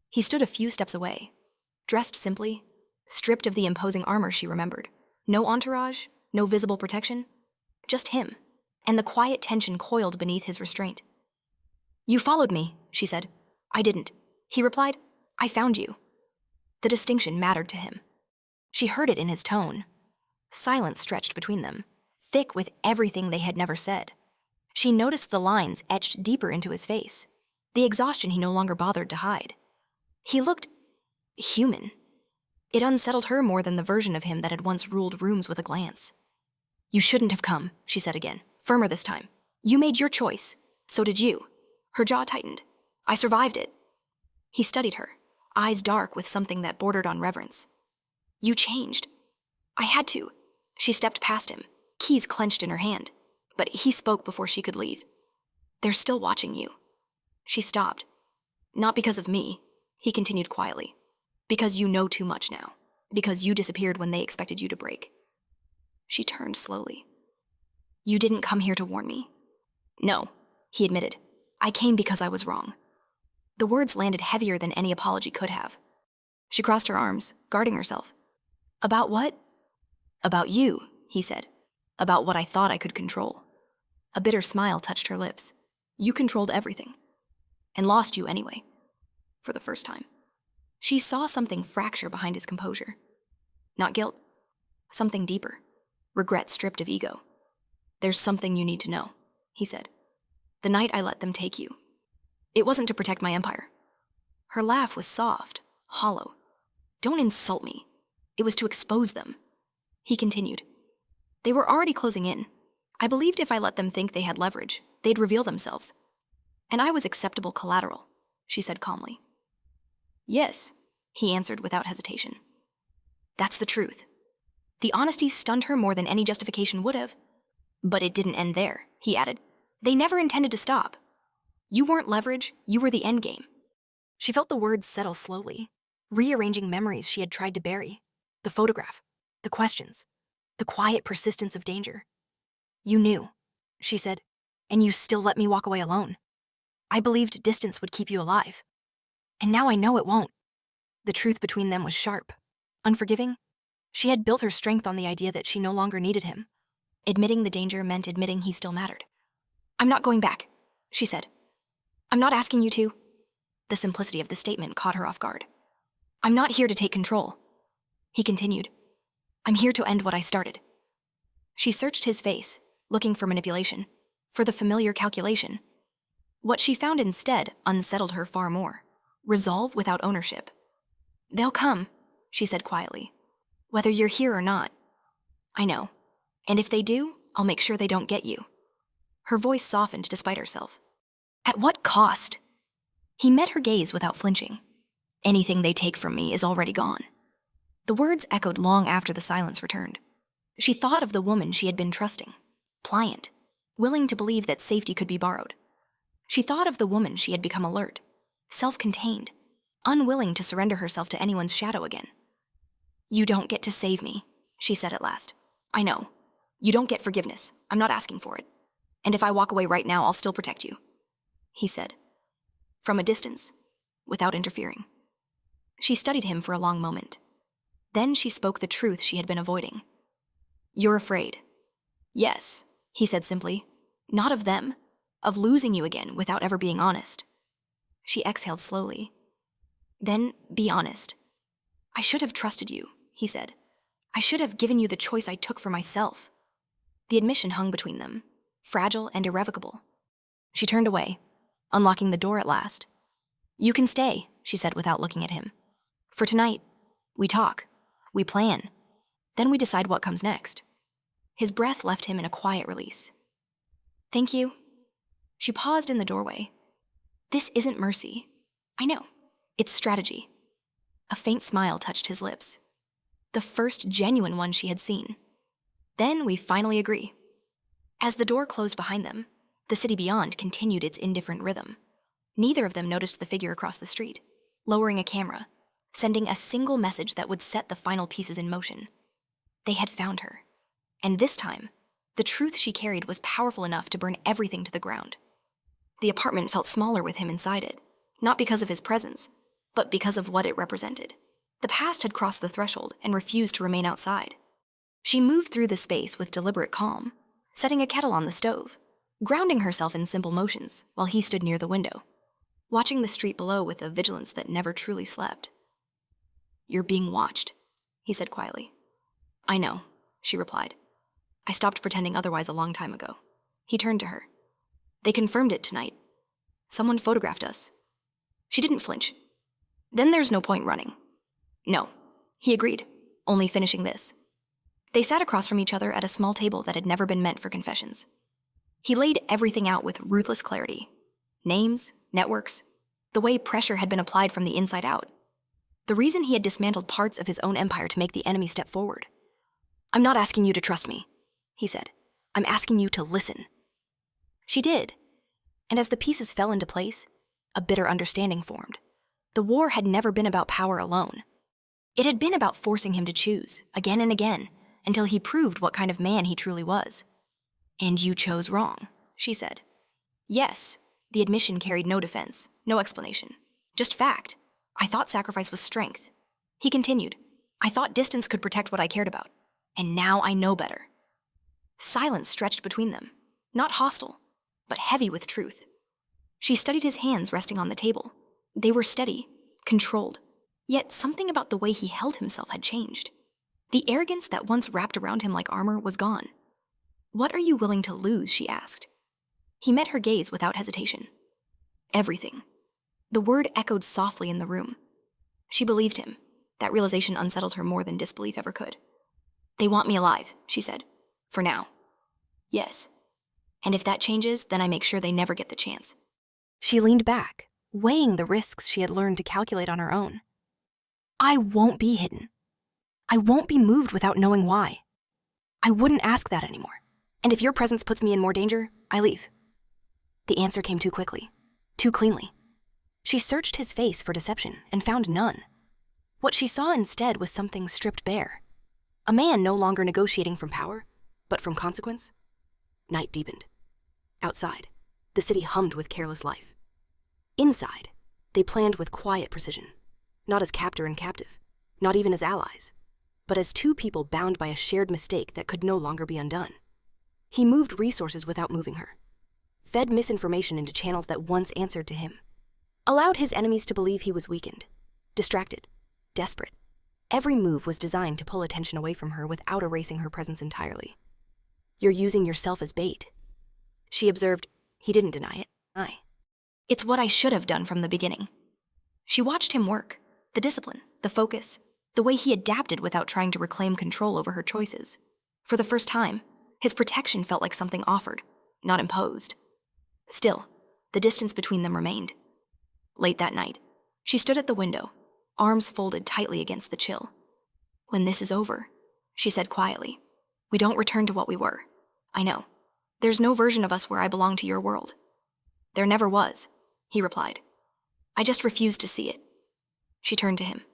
He stood a few steps away, dressed simply, stripped of the imposing armor she remembered. No entourage, no visible protection, just him, and the quiet tension coiled beneath his restraint. "You followed me," she said. "I didn't." He replied, "I found you." The distinction mattered to him. She heard it in his tone. Silence stretched between them, thick with everything they had never said. She noticed the lines etched deeper into his face, the exhaustion he no longer bothered to hide. He looked human. It unsettled her more than the version of him that had once ruled rooms with a glance. "You shouldn't have come," she said again, firmer this time. "You made your choice. So did you." Her jaw tightened. "I survived it." He studied her, eyes dark with something that bordered on reverence. "You changed." "I had to." She stepped past him, keys clenched in her hand, but he spoke before she could leave. "They're still watching you." She stopped. "Not because of me," he continued quietly. "Because you know too much now. Because you disappeared when they expected you to break." She turned slowly. "You didn't come here to warn me." "No," he admitted. "I came because I was wrong." The words landed heavier than any apology could have. She crossed her arms, guarding herself. "About what?" "About you," he said. "About what I thought I could control." A bitter smile touched her lips. "You controlled everything. And lost you anyway. For the first time." She saw something fracture behind his composure. Not guilt. Something deeper. Regret stripped of ego. "There's something you need to know," he said. "The night I let them take you, it wasn't to protect my empire." Her laugh was soft, hollow. "Don't insult me. It was to expose them." He continued. "They were already closing in. I believed if I let them think they had leverage, they'd reveal themselves. And I was acceptable collateral," she said calmly. "Yes," he answered without hesitation. "That's the truth." The honesty stunned her more than any justification would have. "But it didn't end there," he added. "They never intended to stop. You weren't leverage, you were the endgame." She felt the words settle slowly, rearranging memories she had tried to bury. The photograph, the questions, the quiet persistence of danger. "You knew," she said, "and you still let me walk away alone. I believed distance would keep you alive. And now I know it won't." The truth between them was sharp, unforgiving. She had built her strength on the idea that she no longer needed him. Admitting the danger meant admitting he still mattered. "I'm not going back," she said. "I'm not asking you to." The simplicity of the statement caught her off guard. "I'm not here to take control." He continued. "I'm here to end what I started." She searched his face, looking for manipulation, for the familiar calculation. What she found instead unsettled her far more. Resolve without ownership. "They'll come," she said quietly. "Whether you're here or not. I know. And if they do, I'll make sure they don't get you." Her voice softened despite herself. "At what cost?" He met her gaze without flinching. "Anything they take from me is already gone." The words echoed long after the silence returned. She thought of the woman she had been trusting, pliant, willing to believe that safety could be borrowed. She thought of the woman she had become alert, self-contained, unwilling to surrender herself to anyone's shadow again. "You don't get to save me," she said at last. "I know. You don't get forgiveness. I'm not asking for it. And if I walk away right now, I'll still protect you," he said. From a distance, without interfering. She studied him for a long moment. Then she spoke the truth she had been avoiding. "You're afraid." "Yes," he said simply. "Not of them. Of losing you again without ever being honest." She exhaled slowly. "Then be honest." "I should have trusted you," he said. "I should have given you the choice I took for myself." The admission hung between them, fragile and irrevocable. She turned away, unlocking the door at last. "You can stay," she said without looking at him. "For tonight, we talk, we plan, then we decide what comes next." His breath left him in a quiet release. "Thank you." She paused in the doorway. "This isn't mercy. I know. It's strategy." A faint smile touched his lips. the first genuine one she had seen. Then we finally agree. As the door closed behind them, the city beyond continued its indifferent rhythm. Neither of them noticed the figure across the street, lowering a camera, sending a single message that would set the final pieces in motion. They had found her. And this time, the truth she carried was powerful enough to burn everything to the ground. The apartment felt smaller with him inside it, not because of his presence, but because of what it represented. The past had crossed the threshold and refused to remain outside. She moved through the space with deliberate calm, setting a kettle on the stove, grounding herself in simple motions while he stood near the window, watching the street below with a vigilance that never truly slept. "You're being watched," he said quietly. "I know," she replied. "I stopped pretending otherwise a long time ago." He turned to her. "They confirmed it tonight. Someone photographed us." She didn't flinch. "Then there's no point running." "No," he agreed, only finishing this. They sat across from each other at a small table that had never been meant for confessions. He laid everything out with ruthless clarity. Names, networks, the way pressure had been applied from the inside out. The reason he had dismantled parts of his own empire to make the enemy step forward. "I'm not asking you to trust me," he said. "I'm asking you to listen." She did. And as the pieces fell into place, a bitter understanding formed. The war had never been about power alone. It had been about forcing him to choose, again and again, until he proved what kind of man he truly was. "And you chose wrong," she said. Yes, the admission carried no defense, no explanation. Just fact. "I thought sacrifice was strength." He continued. "I thought distance could protect what I cared about. And now I know better." Silence stretched between them, not hostile, but heavy with truth. She studied his hands resting on the table. They were steady, controlled. Yet something about the way he held himself had changed. The arrogance that once wrapped around him like armor was gone. "What are you willing to lose?" she asked. He met her gaze without hesitation. "Everything." The word echoed softly in the room. She believed him. That realization unsettled her more than disbelief ever could. "They want me alive," she said. "For now." "Yes. And if that changes, then I make sure they never get the chance." She leaned back, weighing the risks she had learned to calculate on her own. "I won't be hidden. I won't be moved without knowing why. I wouldn't ask that anymore. And if your presence puts me in more danger, I leave." The answer came too quickly, too cleanly. She searched his face for deception and found none. What she saw instead was something stripped bare. A man no longer negotiating from power, but from consequence. Night deepened. Outside, the city hummed with careless life. Inside, they planned with quiet precision, not as captor and captive, not even as allies, but as two people bound by a shared mistake that could no longer be undone. He moved resources without moving her, fed misinformation into channels that once answered to him, allowed his enemies to believe he was weakened, distracted, desperate. Every move was designed to pull attention away from her without erasing her presence entirely. "You're using yourself as bait," she observed. He didn't deny it. "It's what I should have done from the beginning." She watched him work, the discipline, the focus, the way he adapted without trying to reclaim control over her choices. For the first time, his protection felt like something offered, not imposed. Still, the distance between them remained. Late that night, she stood at the window, arms folded tightly against the chill. "When this is over," she said quietly, "we don't return to what we were. I know. There's no version of us where I belong to your world." "There never was," he replied. "I just refuse to see it." She turned to him.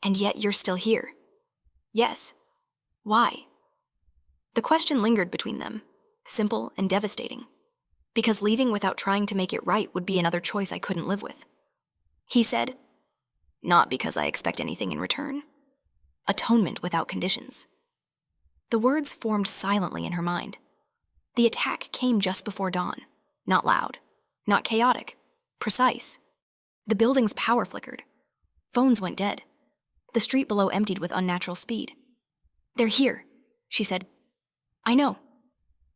"And yet you're still here." "Yes." "Why?" The question lingered between them, simple and devastating. "Because leaving without trying to make it right would be another choice I couldn't live with." He said, "Not because I expect anything in return. Atonement without conditions." The words formed silently in her mind. The attack came just before dawn, not loud, not chaotic, precise. The building's power flickered. Phones went dead. The street below emptied with unnatural speed. "They're here," she said. "I know."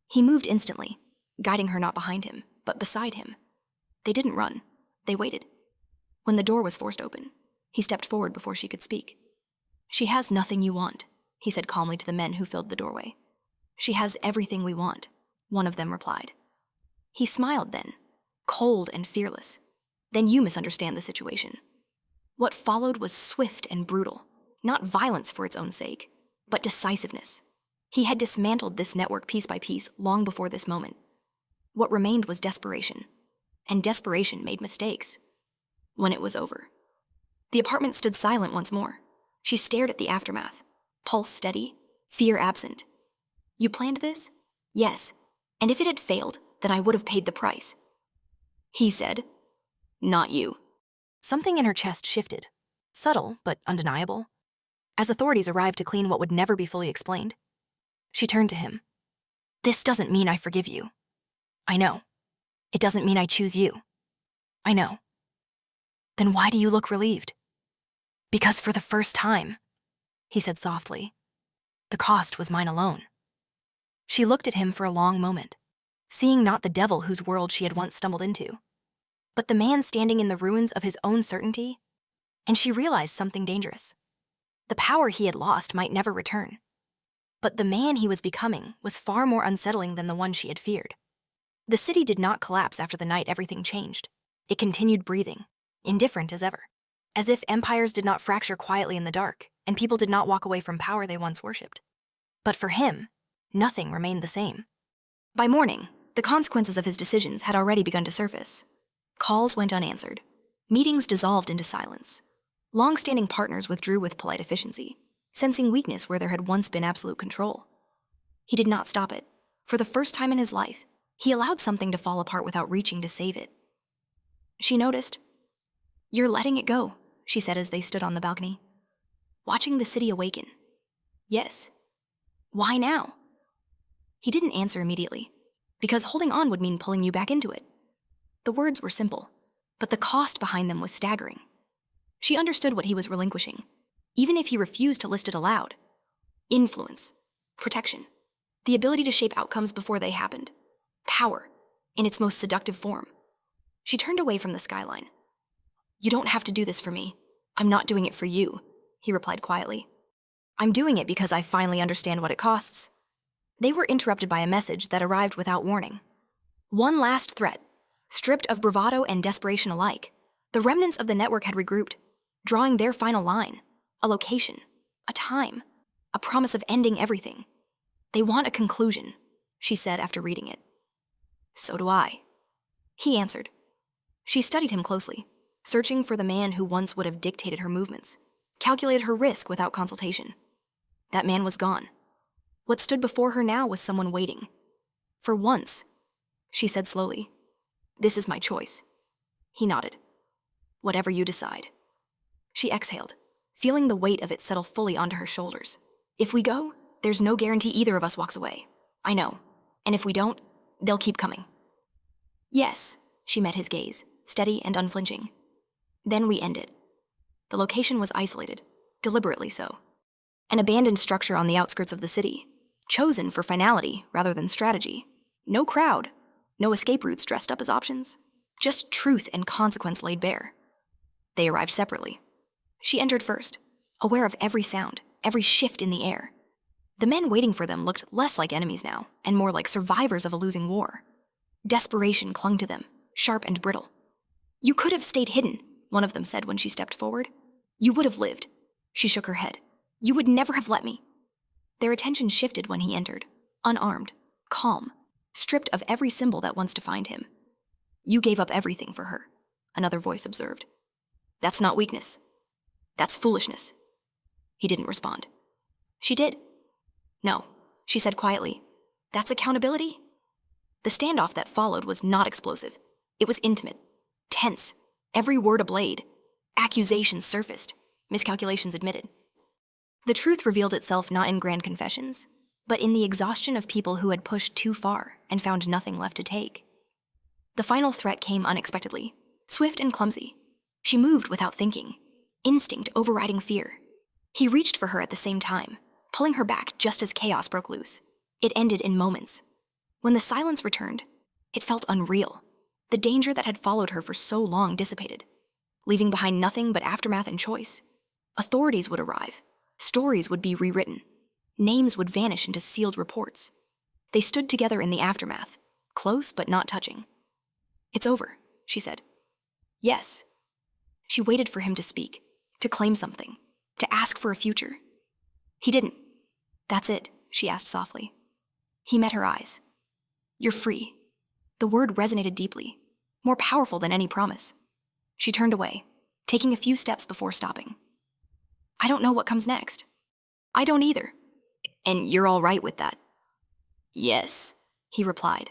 He moved instantly, guiding her not behind him, but beside him. They didn't run. They waited. When the door was forced open, he stepped forward before she could speak. "She has nothing you want," he said calmly to the men who filled the doorway. "She has everything we want," one of them replied. He smiled then, cold and fearless. "Then you misunderstand the situation." What followed was swift and brutal, Not violence for its own sake, but decisiveness. He had dismantled this network piece by piece long before this moment. What remained was desperation, and desperation made mistakes. When it was over, the apartment stood silent once more. She stared at the aftermath, pulse steady, fear absent. You planned this? Yes. And if it had failed, then I would have paid the price. He said, not you. Something in her chest shifted, subtle but undeniable. As authorities arrived to clean what would never be fully explained, she turned to him. This doesn't mean I forgive you. I know. It doesn't mean I choose you. I know. Then why do you look relieved? Because for the first time, he said softly, the cost was mine alone. She looked at him for a long moment, seeing not the devil whose world she had once stumbled into, but the man standing in the ruins of his own certainty, and she realized something dangerous. The power he had lost might never return, but the man he was becoming was far more unsettling than the one she had feared. The city did not collapse after the night everything changed. It continued breathing, indifferent as ever, as if empires did not fracture quietly in the dark, and people did not walk away from power they once worshipped. But for him, nothing remained the same. By morning, the consequences of his decisions had already begun to surface. Calls went unanswered. Meetings dissolved into silence. Long-standing partners withdrew with polite efficiency, sensing weakness where there had once been absolute control. He did not stop it. For the first time in his life, he allowed something to fall apart without reaching to save it. She noticed. You're letting it go, she said as they stood on the balcony, watching the city awaken. Yes. Why now? He didn't answer immediately, because holding on would mean pulling you back into it. The words were simple, but the cost behind them was staggering. She understood what he was relinquishing, even if he refused to list it aloud. Influence, protection, the ability to shape outcomes before they happened, power, in its most seductive form. She turned away from the skyline. You don't have to do this for me. I'm not doing it for you, he replied quietly. I'm doing it because I finally understand what it costs. They were interrupted by a message that arrived without warning. One last threat, stripped of bravado and desperation alike. The remnants of the network had regrouped, drawing their final line, a location, a time, a promise of ending everything. They want a conclusion, she said after reading it. So do I. He answered. She studied him closely, searching for the man who once would have dictated her movements, calculated her risk without consultation. That man was gone. What stood before her now was someone waiting. For once, she said slowly, this is my choice. He nodded. Whatever you decide. She exhaled, feeling the weight of it settle fully onto her shoulders. If we go, there's no guarantee either of us walks away. I know. And if we don't, they'll keep coming. Yes, she met his gaze, steady and unflinching. Then we end it. The location was isolated, deliberately so. An abandoned structure on the outskirts of the city, chosen for finality rather than strategy. No crowd, no escape routes dressed up as options, just truth and consequence laid bare. They arrived separately. She entered first, aware of every sound, every shift in the air. The men waiting for them looked less like enemies now, and more like survivors of a losing war. Desperation clung to them, sharp and brittle. You could have stayed hidden, one of them said when she stepped forward. You would have lived. She shook her head. You would never have let me. Their attention shifted when he entered, unarmed, calm, stripped of every symbol that once defined him. You gave up everything for her, another voice observed. That's not weakness. That's foolishness. He didn't respond. She did. No, she said quietly. That's accountability? The standoff that followed was not explosive. It was intimate, tense, every word a blade. Accusations surfaced, miscalculations admitted. The truth revealed itself not in grand confessions, but in the exhaustion of people who had pushed too far and found nothing left to take. The final threat came unexpectedly, swift and clumsy. She moved without thinking, instinct overriding fear. He reached for her at the same time, pulling her back just as chaos broke loose. It ended in moments. When the silence returned, it felt unreal. The danger that had followed her for so long dissipated, leaving behind nothing but aftermath and choice. Authorities would arrive. Stories would be rewritten. Names would vanish into sealed reports. They stood together in the aftermath, close but not touching. It's over, she said. Yes. She waited for him to speak, to claim something. to ask for a future. He didn't. That's it, she asked softly. He met her eyes. You're free. The word resonated deeply, more powerful than any promise. She turned away, taking a few steps before stopping. I don't know what comes next. I don't either. And you're all right with that? Yes, he replied.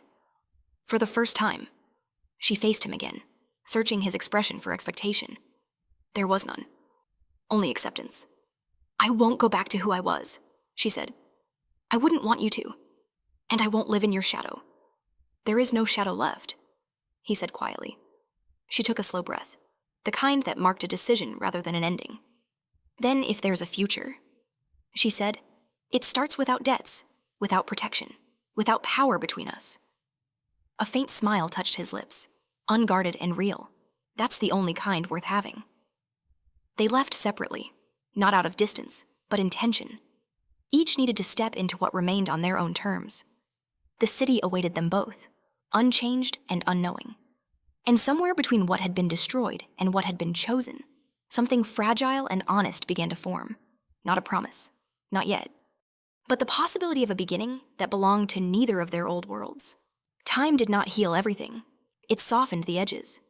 For the first time, she faced him again, searching his expression for expectation. There was none. Only acceptance. I won't go back to who I was, she said. I wouldn't want you to. And I won't live in your shadow. There is no shadow left, he said quietly. She took a slow breath, the kind that marked a decision rather than an ending. Then if there's a future, she said, it starts without debts, without protection, without power between us. A faint smile touched his lips, unguarded and real. That's the only kind worth having. They left separately, not out of distance, but intention. Each needed to step into what remained on their own terms. The city awaited them both, unchanged and unknowing. And somewhere between what had been destroyed and what had been chosen, something fragile and honest began to form. Not a promise, not yet, but the possibility of a beginning that belonged to neither of their old worlds. Time did not heal everything. It softened the edges.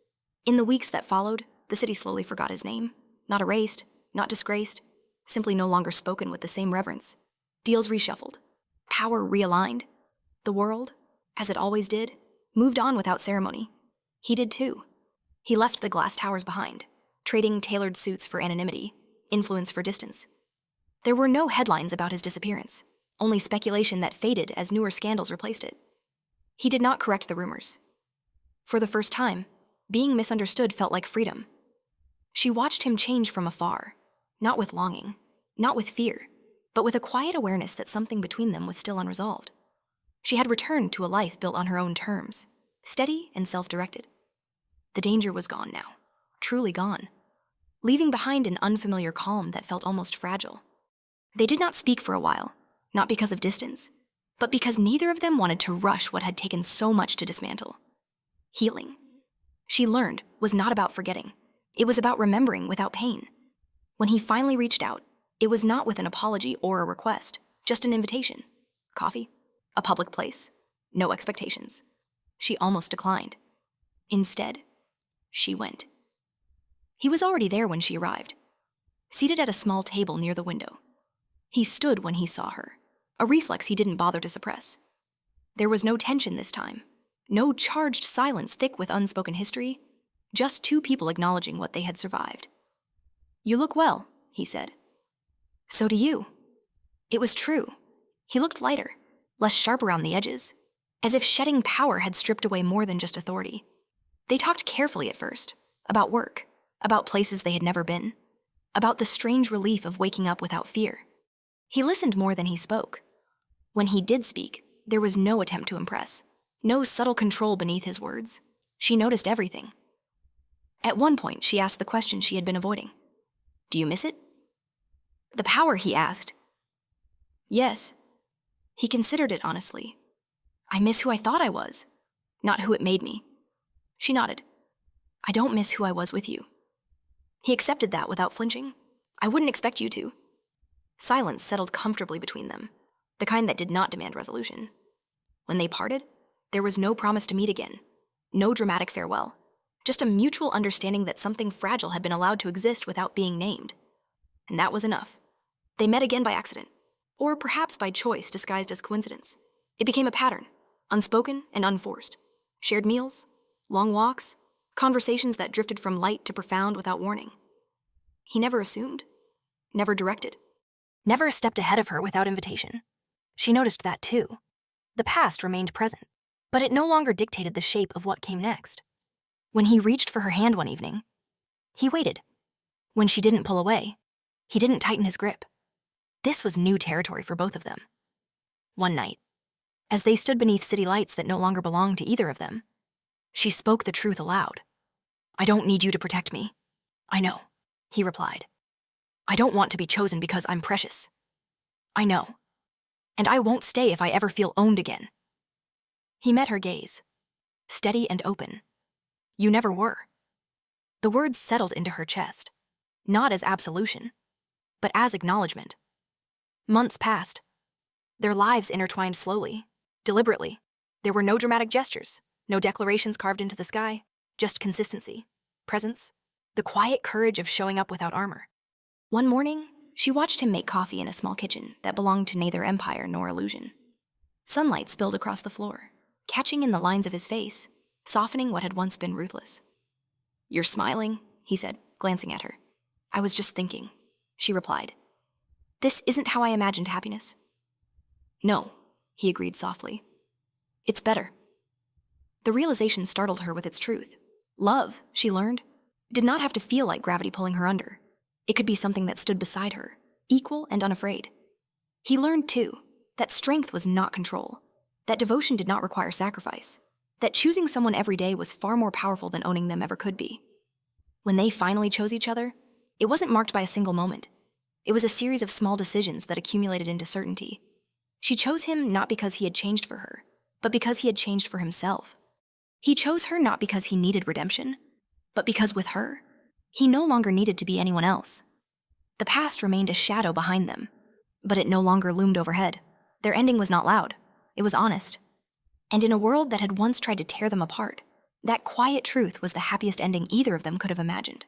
In the weeks that followed, the city slowly forgot his name. Not erased, not disgraced, simply no longer spoken with the same reverence. Deals reshuffled. Power realigned. The world, as it always did, moved on without ceremony. He did too. He left the glass towers behind, trading tailored suits for anonymity, influence for distance. There were no headlines about his disappearance, only speculation that faded as newer scandals replaced it. He did not correct the rumors. For the first time, being misunderstood felt like freedom. She watched him change from afar, not with longing, not with fear, but with a quiet awareness that something between them was still unresolved. She had returned to a life built on her own terms, steady and self-directed. The danger was gone now, truly gone, leaving behind an unfamiliar calm that felt almost fragile. They did not speak for a while, not because of distance, but because neither of them wanted to rush what had taken so much to dismantle. Healing, she learned, was not about forgetting. It was about remembering without pain. When he finally reached out, it was not with an apology or a request, just an invitation. Coffee? A public place? No expectations. She almost declined. Instead, she went. He was already there when she arrived, seated at a small table near the window. He stood when he saw her, a reflex he didn't bother to suppress. There was no tension this time, no charged silence thick with unspoken history, just two people acknowledging what they had survived. You look well, he said. So do you. It was true. He looked lighter, less sharp around the edges, as if shedding power had stripped away more than just authority. They talked carefully at first, about work, about places they had never been, about the strange relief of waking up without fear. He listened more than he spoke. When he did speak, there was no attempt to impress, no subtle control beneath his words. She noticed everything. At one point, she asked the question she had been avoiding. Do you miss it? The power, he asked. Yes. He considered it honestly. I miss who I thought I was, not who it made me. She nodded. I don't miss who I was with you. He accepted that without flinching. I wouldn't expect you to. Silence settled comfortably between them, the kind that did not demand resolution. When they parted, there was no promise to meet again, no dramatic farewell, just a mutual understanding that something fragile had been allowed to exist without being named. And that was enough. They met again by accident, or perhaps by choice disguised as coincidence. It became a pattern, unspoken and unforced. Shared meals, long walks, conversations that drifted from light to profound without warning. He never assumed, never directed, never stepped ahead of her without invitation. She noticed that too. The past remained present, but it no longer dictated the shape of what came next. When he reached for her hand one evening, he waited. When she didn't pull away, he didn't tighten his grip. This was new territory for both of them. One night, as they stood beneath city lights that no longer belonged to either of them, she spoke the truth aloud. I don't need you to protect me. I know, he replied. I don't want to be chosen because I'm precious. I know. And I won't stay if I ever feel owned again. He met her gaze, steady and open. You never were. The words settled into her chest, not as absolution, but as acknowledgement. Months passed. Their lives intertwined slowly, deliberately. There were no dramatic gestures, no declarations carved into the sky, just consistency, presence, the quiet courage of showing up without armor. One morning, she watched him make coffee in a small kitchen that belonged to neither empire nor illusion. Sunlight spilled across the floor, catching in the lines of his face, softening what had once been ruthless. "You're smiling," he said, glancing at her. "I was just thinking," she replied. "This isn't how I imagined happiness." "No," he agreed softly. "It's better." The realization startled her with its truth. Love, she learned, did not have to feel like gravity pulling her under. It could be something that stood beside her, equal and unafraid. He learned, too, that strength was not control, that devotion did not require sacrifice, that choosing someone every day was far more powerful than owning them ever could be. When they finally chose each other, it wasn't marked by a single moment. It was a series of small decisions that accumulated into certainty. She chose him not because he had changed for her, but because he had changed for himself. He chose her not because he needed redemption, but because with her, he no longer needed to be anyone else. The past remained a shadow behind them, but it no longer loomed overhead. Their ending was not loud. It was honest. And in a world that had once tried to tear them apart, that quiet truth was the happiest ending either of them could have imagined.